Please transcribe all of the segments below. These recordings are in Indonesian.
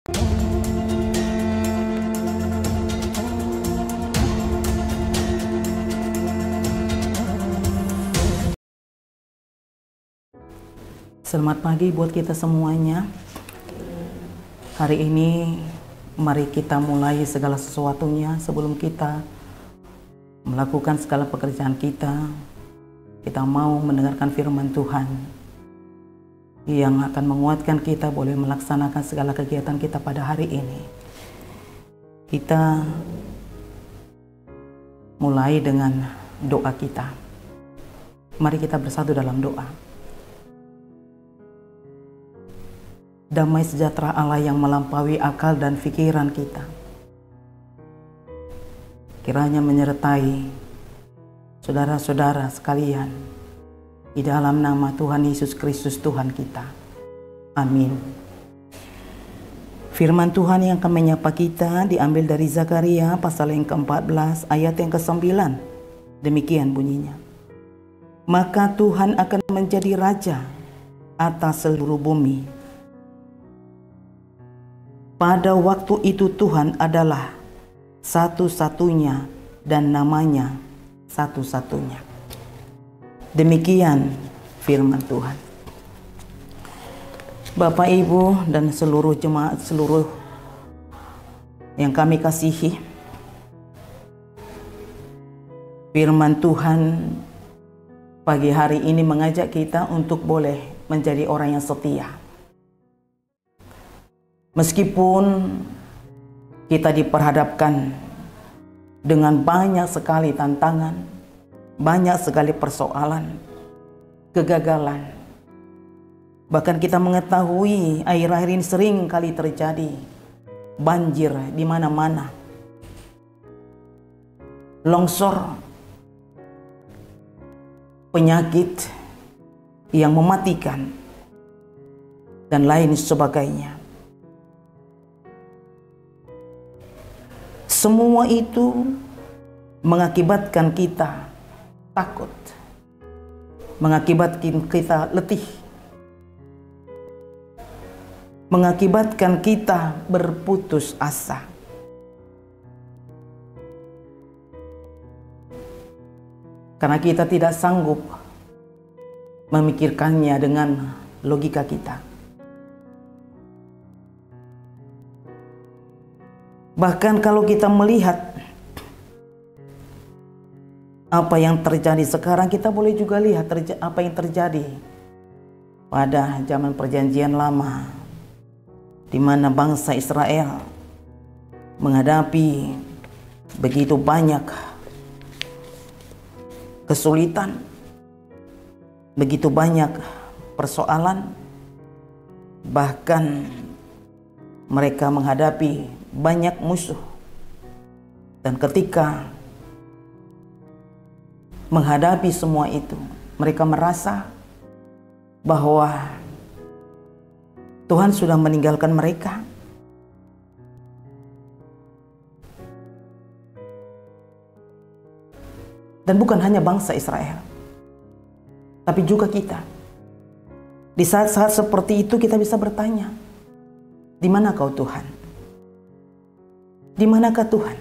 Selamat pagi buat kita semuanya. Hari ini mari kita mulai segala sesuatunya sebelum kita melakukan segala pekerjaan kita. Kita mau mendengarkan firman Tuhan yang akan menguatkan kita boleh melaksanakan segala kegiatan kita pada hari ini. Kita mulai dengan doa kita. Mari kita bersatu dalam doa. Damai sejahtera Allah yang melampaui akal dan pikiran kita, kiranya menyertai saudara-saudara sekalian di dalam nama Tuhan Yesus Kristus Tuhan kita. Amin. Firman Tuhan yang akan menyapa kita diambil dari Zakaria pasal yang ke-14 ayat yang ke-9. Demikian bunyinya. Maka Tuhan akan menjadi raja atas seluruh bumi. Pada waktu itu Tuhan adalah satu-satunya dan namanya satu-satunya. Demikian firman Tuhan. Bapak, Ibu, dan seluruh jemaat, seluruh yang kami kasihi, firman Tuhan pagi hari ini mengajak kita untuk boleh menjadi orang yang setia. Meskipun kita diperhadapkan dengan banyak sekali tantangan, banyak sekali persoalan, kegagalan. Bahkan kita mengetahui akhir-akhir ini sering kali terjadi banjir di mana-mana, longsor, penyakit yang mematikan, dan lain sebagainya. Semua itu mengakibatkan kita takut, mengakibatkan kita letih, mengakibatkan kita berputus asa. Karena kita tidak sanggup memikirkannya dengan logika kita. Bahkan kalau kita melihat apa yang terjadi sekarang, kita boleh juga lihat apa yang terjadi pada zaman Perjanjian Lama, di mana bangsa Israel menghadapi begitu banyak kesulitan, begitu banyak persoalan, bahkan mereka menghadapi banyak musuh. Dan ketika menghadapi semua itu, mereka merasa bahwa Tuhan sudah meninggalkan mereka. Dan bukan hanya bangsa Israel, tapi juga kita. Di saat-saat seperti itu kita bisa bertanya, di mana kau Tuhan? Di manakah Tuhan?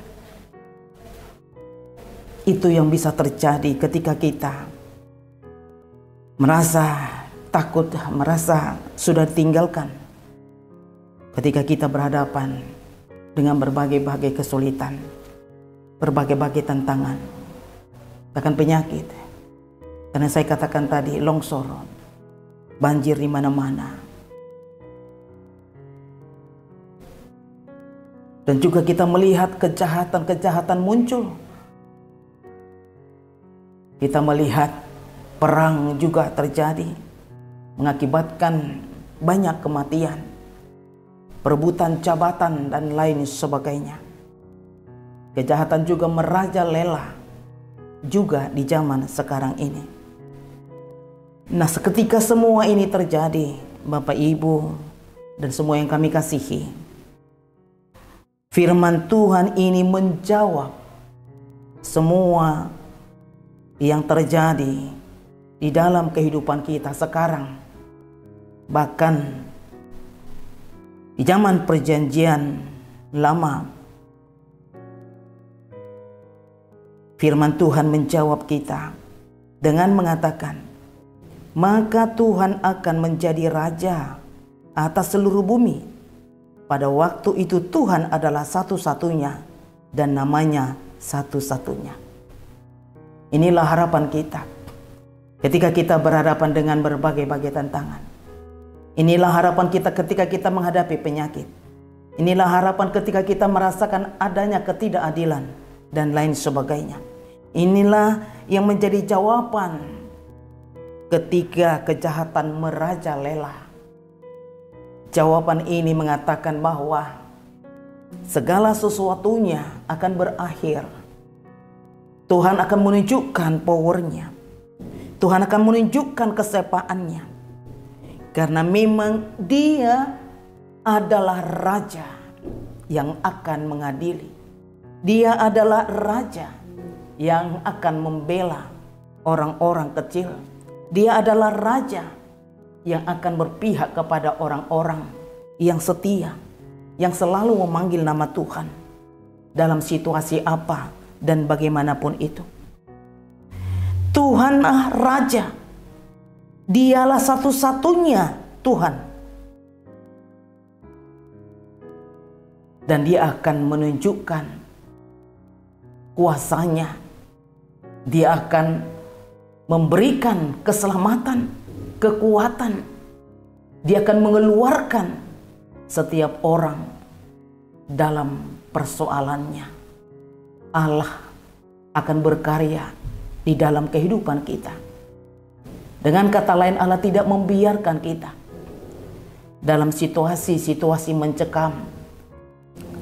Itu yang bisa terjadi ketika kita merasa takut, merasa sudah ditinggalkan. Ketika kita berhadapan dengan berbagai-bagai kesulitan, berbagai-bagai tantangan, bahkan penyakit. Karena saya katakan tadi, longsor, banjir di mana-mana. Dan juga kita melihat kejahatan-kejahatan muncul. Kita melihat perang juga terjadi, mengakibatkan banyak kematian, perebutan jabatan, dan lain sebagainya. Kejahatan juga merajalela juga di zaman sekarang ini. Nah, seketika semua ini terjadi, Bapak, Ibu, dan semua yang kami kasihi, firman Tuhan ini menjawab semua yang terjadi di dalam kehidupan kita sekarang. Bahkan Di zaman perjanjian lama, firman Tuhan menjawab kita dengan mengatakan, maka Tuhan akan menjadi raja atas seluruh bumi. Pada waktu itu Tuhan adalah satu-satunya dan namanya satu-satunya. Inilah harapan kita ketika kita berhadapan dengan berbagai-bagai tantangan. Inilah harapan kita ketika kita menghadapi penyakit. Inilah harapan ketika kita merasakan adanya ketidakadilan dan lain sebagainya. Inilah yang menjadi jawaban ketika kejahatan merajalela. Jawaban ini mengatakan bahwa segala sesuatunya akan berakhir. Tuhan akan menunjukkan powernya. Tuhan akan menunjukkan kesepaannya. Karena memang Dia adalah Raja yang akan mengadili. Dia adalah Raja yang akan membela orang-orang kecil. Dia adalah Raja yang akan berpihak kepada orang-orang yang setia, yang selalu memanggil nama Tuhan dalam situasi apa dan bagaimanapun itu. Tuhanlah Raja. Dialah satu-satunya Tuhan. Dan Dia akan menunjukkan kuasanya. Dia akan memberikan keselamatan, kekuatan. Dia akan mengeluarkan setiap orang dalam persoalannya. Allah akan berkarya di dalam kehidupan kita. Dengan kata lain, Allah tidak membiarkan kita dalam situasi-situasi mencekam,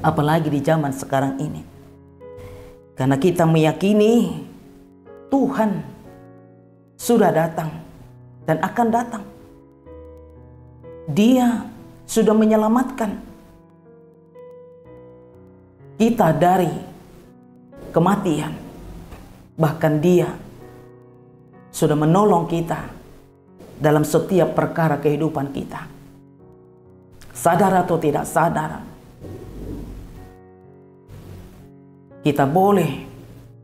apalagi di zaman sekarang ini. Karena kita meyakini Tuhan sudah datang dan akan datang. Dia sudah menyelamatkan kita dari kematian. Bahkan Dia sudah menolong kita dalam setiap perkara kehidupan kita. Sadar atau tidak sadar, kita boleh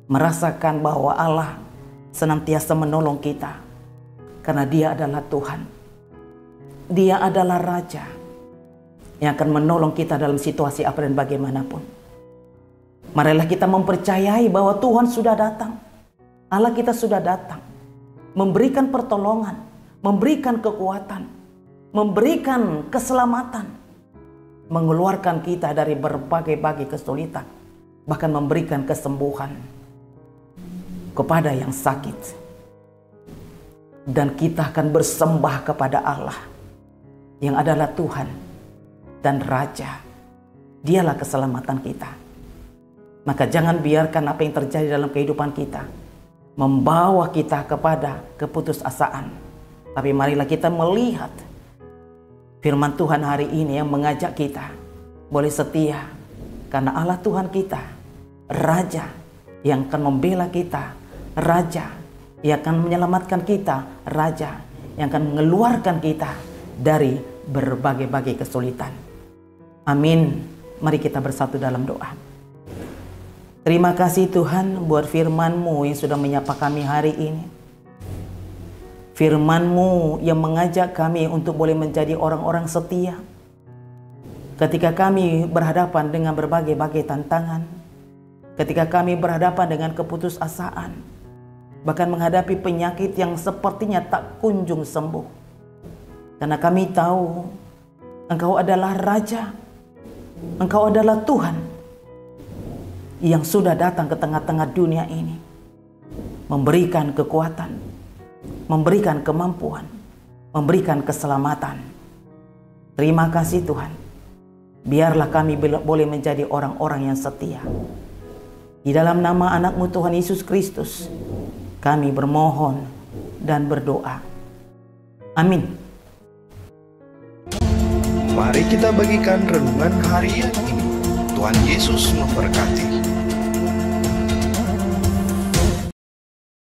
merasakan bahwa Allah senantiasa menolong kita. Karena Dia adalah Tuhan. Dia adalah Raja yang akan menolong kita dalam situasi apa dan bagaimanapun. Marilah kita mempercayai bahwa Tuhan sudah datang. Allah kita sudah datang, memberikan pertolongan, memberikan kekuatan, memberikan keselamatan, mengeluarkan kita dari berbagai-bagai kesulitan, bahkan memberikan kesembuhan kepada yang sakit. Dan kita akan bersembah kepada Allah yang adalah Tuhan dan Raja. Dialah keselamatan kita. Maka jangan biarkan apa yang terjadi dalam kehidupan kita membawa kita kepada keputusasaan. Tapi marilah kita melihat firman Tuhan hari ini yang mengajak kita boleh setia. Karena Allah Tuhan kita, Raja yang akan membela kita, Raja yang akan menyelamatkan kita, Raja yang akan mengeluarkan kita dari berbagai-bagai kesulitan. Amin. Mari kita bersatu dalam doa. Terima kasih Tuhan buat firman-Mu yang sudah menyapa kami hari ini. Firman-Mu yang mengajak kami untuk boleh menjadi orang-orang setia. Ketika kami berhadapan dengan berbagai-bagai tantangan, ketika kami berhadapan dengan keputusasaan, bahkan menghadapi penyakit yang sepertinya tak kunjung sembuh. Karena kami tahu Engkau adalah Raja, Engkau adalah Tuhan yang sudah datang ke tengah-tengah dunia ini, memberikan kekuatan, memberikan kemampuan, memberikan keselamatan. Terima kasih Tuhan. Biarlah kami boleh menjadi orang-orang yang setia. Di dalam nama anak-Mu Tuhan Yesus Kristus, kami bermohon dan berdoa. Amin. Mari kita bagikan renungan harian ini. Tuhan Yesus memberkati.